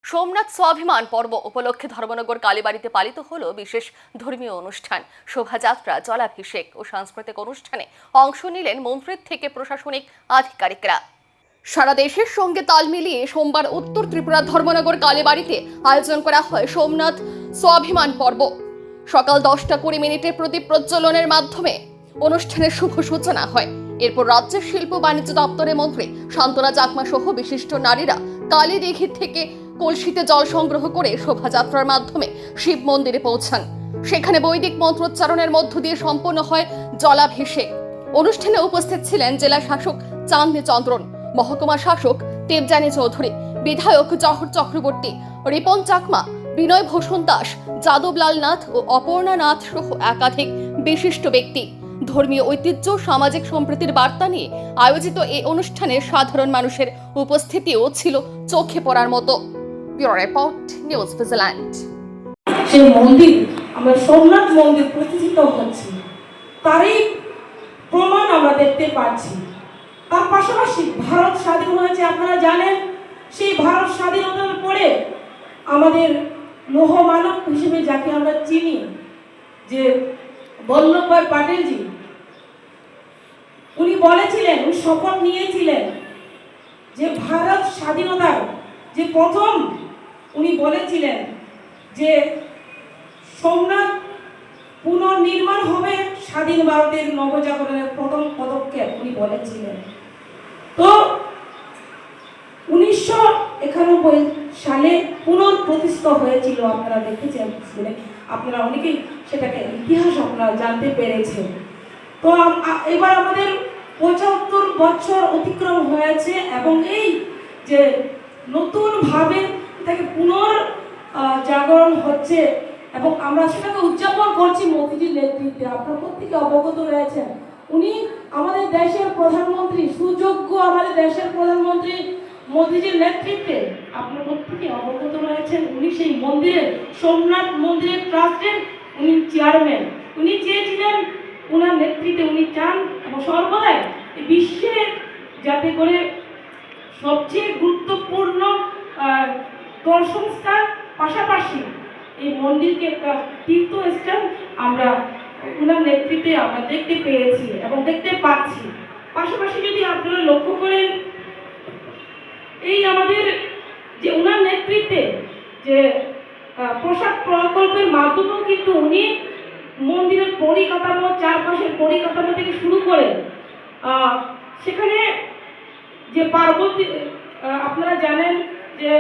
সোমনাথ স্বাভিমান পর্ব উপলক্ষে ধর্মনগর কালীবাড়িতে পালিত হলো বিশেষ ধর্মীয় অনুষ্ঠান। শোভাযাত্রা, জলাভিষেক ও সাংস্কৃতিক অনুষ্ঠানে অংশ নিলেন মন্ত্রীর থেকে প্রশাসনিক আধিকারিকরা। সারা দেশের সঙ্গে তাল মিলিয়ে সোমবার উত্তর ত্রিপুরার ধর্মনগর কালীবাড়িতে আয়োজন করা হয় সোমনাথ স্বাভিমান পর্ব। সকাল 10:20 প্রদীপ প্রজ্বলনের মাধ্যমে অনুষ্ঠানের শুভ সূচনা হয়। এরপর রাজ্যের শিল্প বাণিজ্য দপ্তরের মন্ত্রী শান্তনা চাকমা সহ বিশিষ্ট নারীরা কালীদিঘি থেকে কলসিতে জল সংগ্রহ করে শোভাযাত্রার মাধ্যমে শিব মন্দিরে পৌঁছান। সেখানে বৈদিক মন্ত্রোচ্চারণের মধ্য দিয়ে সম্পন্ন হয় জলাভিষেক। অনুষ্ঠানে উপস্থিত ছিলেন জেলা শাসক চাঁদনী চন্দ্রন, মহকুমা শাসক দেবযানী চৌধুরী, বিধায়ক জহর চক্রবর্তী, রিপন চাকমা, বিনয় ভূষণ দাস, যাদবলাল নাথ ও অপর্ণা নাথ সহ একাধিক বিশিষ্ট ব্যক্তি। ধর্মীয় ঐতিহ্য, সামাজিক সম্প্রীতির বার্তা নিয়ে আয়োজিত এই অনুষ্ঠানে সাধারণ মানুষের উপস্থিতিও ছিল চোখে পড়ার মতো। Bureau report, news vigilante. সেই মন্দির, আমরা সোমনাথ মন্দির প্রতিষ্ঠিত হচ্ছে, তারই প্রমাণ আমরা দেখতে পাচ্ছি। তার পাশাপাশি ভারত স্বাধীন হয়েছে, আপনারা জানেন। সেই ভারত স্বাধীনতার পরে আমাদের লৌহ মানব হিসেবে যাকে আমরা চিনি, যে বল্লভভাই প্যাটেলজি, উনি বলেছিলেন, উনি শপথ নিয়েছিলেন যে ভারত স্বাধীনতার যে প্রথম উনি বলেছিলেন যে সোমনাথ পুনর্নির্মাণ হবে স্বাধীন ভারতের নবজাগরণের প্রথম পদক্ষেপ উনি বলেছিলেন। তো 1991 সালে পুনঃপ্রতিষ্ঠা হয়েছিল, আপনারা দেখেছেন, আপনারা অনেকেই সেটাকে ইতিহাস আপনারা জানতে পেরেছেন। তো এবার আমাদের 75 বছর অতিক্রম হয়েছে এবং এই যে নতুনভাবে এটাকে জাগরণ হচ্ছে এবং আমরা সেটাকে উদযাপন করছি মোদিজির নেতৃত্বে। আপনারা প্রত্যেকে অবগত রয়েছেন, উনি আমাদের দেশের প্রধানমন্ত্রী, সুযোগ্য আমাদের দেশের প্রধানমন্ত্রী মোদিজির নেতৃত্বে আপনারা প্রত্যেকে অবগত রয়েছেন। উনি সেই মন্দিরের, সোমনাথ মন্দিরের ট্রাস্টের উনি চেয়ারম্যান। উনি চেয়েছিলেন, উনার নেতৃত্বে উনি চান এবং সর্বদাই বিশ্বে যাতে করে সবচেয়ে গুরুত্বপূর্ণ দর্শনস্থান পাশাপাশি এই মন্দিরকে একটা তীর্থস্থান আমরা উনার নেতৃত্বে আমরা দেখতে পেয়েছি এবং দেখতে পাচ্ছি। পাশাপাশি যদি আপনারা লক্ষ্য করেন, এই আমাদের যে উনার নেতৃত্বে যে পোশাক প্রকল্পের মাধ্যমেও কিন্তু উনি মন্দিরের পরিকাঠামো, চারপাশের পরিকাঠামো থেকে শুরু করে সেখানে যে পার্বতী, আপনারা জানেন যে